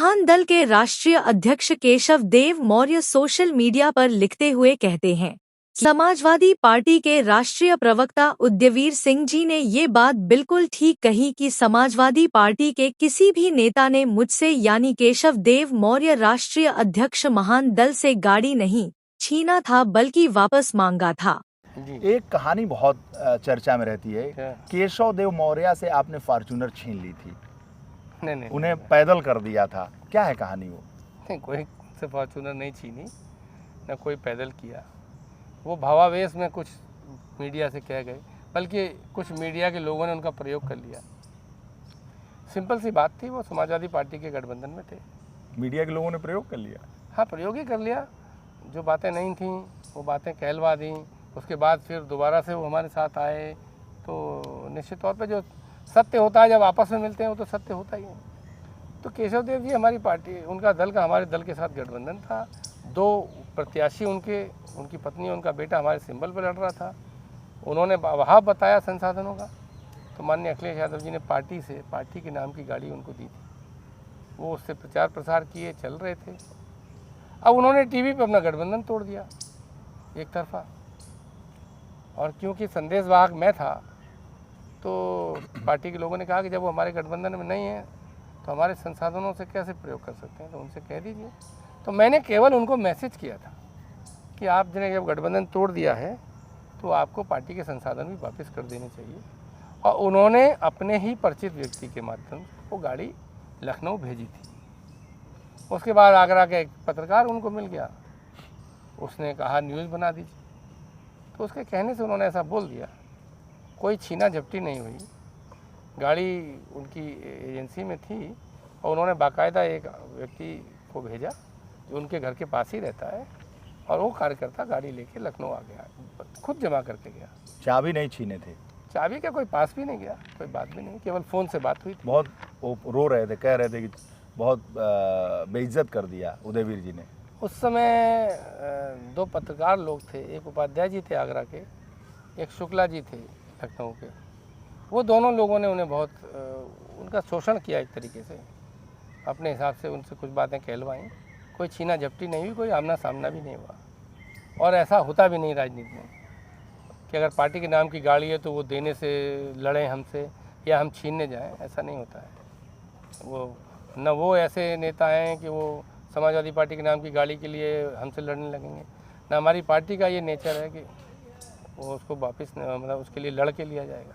महान दल के राष्ट्रीय अध्यक्ष केशव देव मौर्य सोशल मीडिया पर लिखते हुए कहते हैं, समाजवादी पार्टी के राष्ट्रीय प्रवक्ता उद्यवीर सिंह जी ने ये बात बिल्कुल ठीक कही कि समाजवादी पार्टी के किसी भी नेता ने मुझसे यानी केशव देव मौर्य राष्ट्रीय अध्यक्ष महान दल से गाड़ी नहीं छीना था बल्कि वापस मांगा था। एक कहानी बहुत चर्चा में रहती है, केशव देव मौर्य से आपने फॉर्च्यूनर छीन ली थी। नहीं, उन्हें पैदल कर दिया था, क्या है कहानी वो? नहीं, कोई से फॉर्च्यूनर नहीं छीनी, न कोई पैदल किया। वो भावावेश में कुछ मीडिया से कह गए, बल्कि कुछ मीडिया के लोगों ने उनका प्रयोग कर लिया। सिंपल सी बात थी, वो समाजवादी पार्टी के गठबंधन में थे। मीडिया के लोगों ने प्रयोग कर लिया? हाँ, प्रयोग ही कर लिया। जो बातें नहीं थीं वो बातें कहलवा दी। उसके बाद फिर दोबारा से वो हमारे साथ आए, तो निश्चित तौर पे जो सत्य होता है जब आपस में मिलते हैं वो तो सत्य होता ही है। तो केशव देव जी हमारी पार्टी, उनका दल का हमारे दल के साथ गठबंधन था। 2 प्रत्याशी उनकी पत्नी उनका बेटा हमारे सिंबल पर लड़ रहा था। उन्होंने वहाँ बताया संसाधनों का, तो माननीय अखिलेश यादव जी ने पार्टी के नाम की गाड़ी उनको दी थी। वो उससे प्रचार प्रसार किए, चल रहे थे। अब उन्होंने टीवी पे अपना गठबंधन तोड़ दिया एक तरफा, और क्योंकि संदेश वाहक मैं था तो पार्टी के लोगों ने कहा कि जब वो हमारे गठबंधन में नहीं है तो हमारे संसाधनों से कैसे प्रयोग कर सकते हैं, तो उनसे कह दीजिए। तो मैंने केवल उनको मैसेज किया था कि आपने जब गठबंधन तोड़ दिया है तो आपको पार्टी के संसाधन भी वापस कर देने चाहिए। और उन्होंने अपने ही परिचित व्यक्ति के माध्यम से वो गाड़ी लखनऊ भेजी थी। उसके बाद आगरा का एक पत्रकार उनको मिल गया, उसने कहा न्यूज़ बना दीजिए, तो उसके कहने से उन्होंने ऐसा बोल दिया। कोई छीना झपटी नहीं हुई, गाड़ी उनकी एजेंसी में थी और उन्होंने बाकायदा एक व्यक्ति को भेजा जो उनके घर के पास ही रहता है, और वो कार्यकर्ता गाड़ी लेके लखनऊ आ गया, खुद जमा करके गया। चाबी नहीं छीने थे? चाबी का कोई पास भी नहीं गया, कोई बात भी नहीं, केवल फ़ोन से बात हुई थी। बहुत रो रहे थे, कह रहे थे कि बहुत बेइज्जत कर दिया उदयवीर जी ने। उस समय 2 पत्रकार लोग थे, एक उपाध्याय जी थे आगरा के, एक शुक्ला जी थे लखनऊ के। वो दोनों लोगों ने उन्हें बहुत उनका शोषण किया एक तरीके से, अपने हिसाब से उनसे कुछ बातें कहलवाईं। कोई छीना झपटी नहीं हुई, कोई आमना सामना भी नहीं हुआ, और ऐसा होता भी नहीं राजनीति में कि अगर पार्टी के नाम की गाड़ी है तो वो देने से लड़ें हमसे या हम छीनने जाएं, ऐसा नहीं होता है। वो ऐसे नेता हैं कि वो समाजवादी पार्टी के नाम की गाड़ी के लिए हमसे लड़ने लगेंगे, ना हमारी पार्टी का ये नेचर है कि वो उसको वापस मतलब उसके लिए लड़ के लिया जाएगा,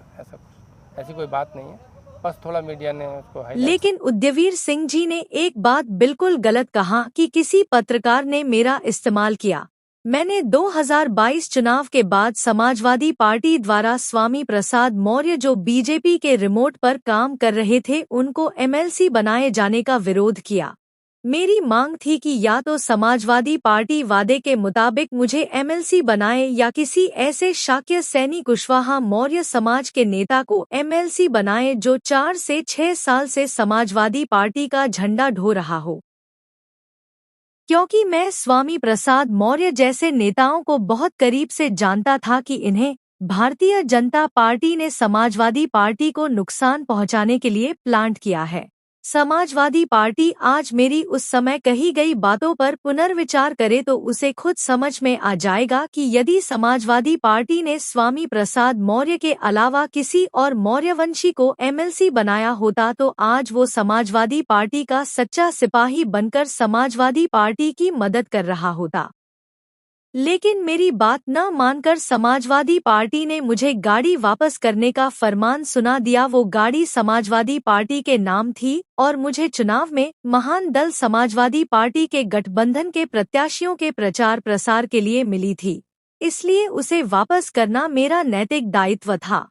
ऐसी कोई बात नहीं है। बस थोड़ा मीडिया ने उसको लेकिन उद्यवीर सिंह जी ने एक बात बिल्कुल गलत कहा कि किसी पत्रकार ने मेरा इस्तेमाल किया। मैंने 2022 चुनाव के बाद समाजवादी पार्टी द्वारा स्वामी प्रसाद मौर्य जो बीजेपी के रिमोट पर काम कर रहे थे उनको एमएलसी बनाए जाने का विरोध किया। मेरी मांग थी कि या तो समाजवादी पार्टी वादे के मुताबिक मुझे एमएलसी बनाए या किसी ऐसे शाक्य सैनी कुशवाहा मौर्य समाज के नेता को एमएलसी बनाए जो 4 से 6 साल से समाजवादी पार्टी का झंडा ढो रहा हो। क्योंकि मैं स्वामी प्रसाद मौर्य जैसे नेताओं को बहुत करीब से जानता था कि इन्हें भारतीय जनता पार्टी ने समाजवादी पार्टी को नुकसान पहुंचाने के लिए प्लांट किया है। समाजवादी पार्टी आज मेरी उस समय कही गई बातों पर पुनर्विचार करे तो उसे खुद समझ में आ जाएगा कि यदि समाजवादी पार्टी ने स्वामी प्रसाद मौर्य के अलावा किसी और मौर्यवंशी को एमएलसी बनाया होता तो आज वो समाजवादी पार्टी का सच्चा सिपाही बनकर समाजवादी पार्टी की मदद कर रहा होता। लेकिन मेरी बात न मानकर समाजवादी पार्टी ने मुझे गाड़ी वापस करने का फरमान सुना दिया। वो गाड़ी समाजवादी पार्टी के नाम थी और मुझे चुनाव में महान दल समाजवादी पार्टी के गठबंधन के प्रत्याशियों के प्रचार प्रसार के लिए मिली थी, इसलिए उसे वापस करना मेरा नैतिक दायित्व था।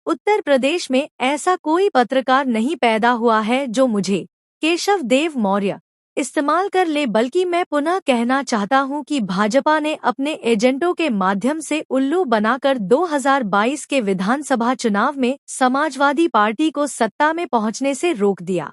उत्तर प्रदेश में ऐसा कोई पत्रकार नहीं पैदा हुआ है जो मुझे केशव देव मौर्य इस्तेमाल कर ले, बल्कि मैं पुनः कहना चाहता हूं कि भाजपा ने अपने एजेंटों के माध्यम से उल्लू बनाकर 2022 के विधानसभा चुनाव में समाजवादी पार्टी को सत्ता में पहुंचने से रोक दिया।